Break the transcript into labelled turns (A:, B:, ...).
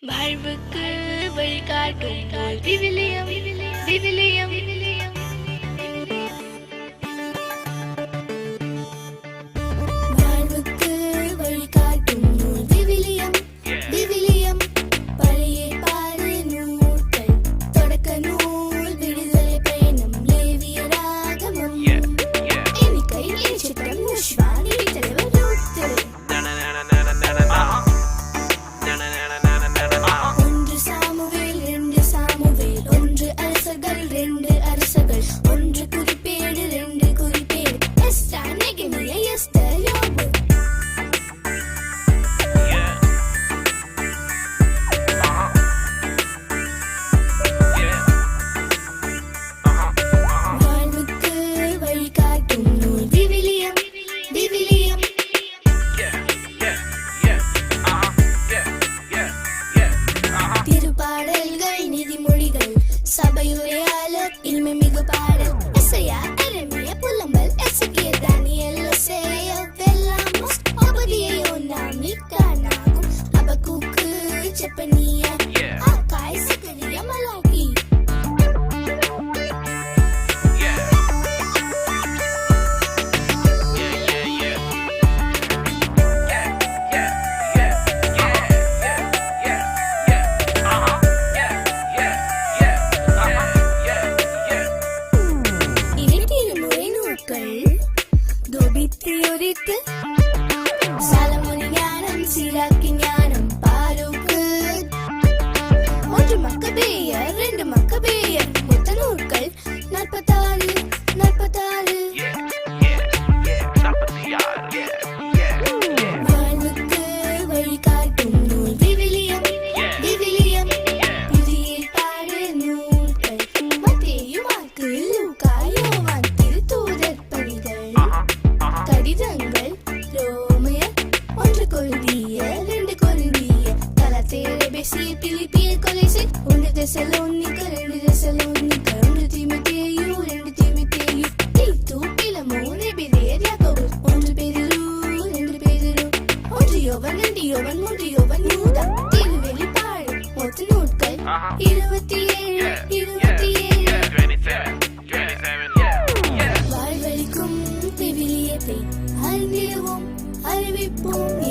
A: வாழ்வுக்கு வழிகாட்டும் போல் விவிலியம் விவிலியம் விவிலியம். வாழ்வுக்கு வழிகாட்டும் நூல் விவிலியம் விவிலியம். பழைய ஏற்பாடு நூல்கள், தொடக்க நூல், விடுதலை பயணம், லேவியராகமம், எண்ணிக்கை, நட்சத்திரம், முஷ்வா, நீதித்தலைவர், ரூத்து. ஒன்று சாமுவேல், ரெண்டு சாமுவேல், ஒன்று அரசர்கள், ரெண்டு அரசர்கள், ஒன்று குறிப்பேடு, ரெண்டு குறிப்பேடு, எஸ்தா, நெகமியா, எஸ்தர், யோபு. வாழ்வுக்கு வழிகாட்டும் நூல் விவிலியம் விவிலியம். திருப்பாடல்கள், நீதிமொழிகள், சபையுரையாளர், இனிமை மிகு பாடல், எசையா, எரேமியா, புலம்பல், எசேக்கியேல், தானியேல், ஓசேயா, வெல்லாமோஸ், ஓபதியா, யோனா, மீகா, நாகூம், அபக்கூக்கு, செப்பனியா, ஆகாய், சகரியா, மலாகி. இறைத்திருமுறை நூல்கள், தோபித்தியோரித்து, சாலமோனி ஞானம், சீராக்கி ஞானம், பாரூக்கு, ஒன்று மக்கபேயர், ரெண்டு மக்கபேயர், மொத்த நூல்கள் 44 44. வாழ்வுக்கு வழிகாட்டும் நூல் விவிலியம் விவிலியம். புதிய ஏற்பாடு நூல்கள், மத்தேயு, மாற்கு, லூக்கா, யோவான், திருத்தூதர் பணிகள், கடிதங்கள், ரோமியர், ஒன்று கொரிந்தியர், ரெண்டு கொரிந்தியர், கலாத்தியர், எபேசியர், பிலிப்பியர், கொலோசியர், ஒன்று தெசலோனிக்கர், ரெண்டு தெசலோனிக்கர், ஒன்று தீமோத்தேயு, ரெண்டு தீமோத்தேயு, தீத்து, பிலமோன், எபிரேயர், யாக்கோபு, ஒன்று பேதுரு, ரெண்டு பேதுரு, ஒன்று யோவான், ரெண்டு யோவான், மூன்று யோவான், யூதா, திருவெளிப்பாடு, மொத்த நூல்கள் 27 27. வாழ்வளிக்கும் விவிலியத்தை அறிந்திடுவோம், அறிவிப்போம்.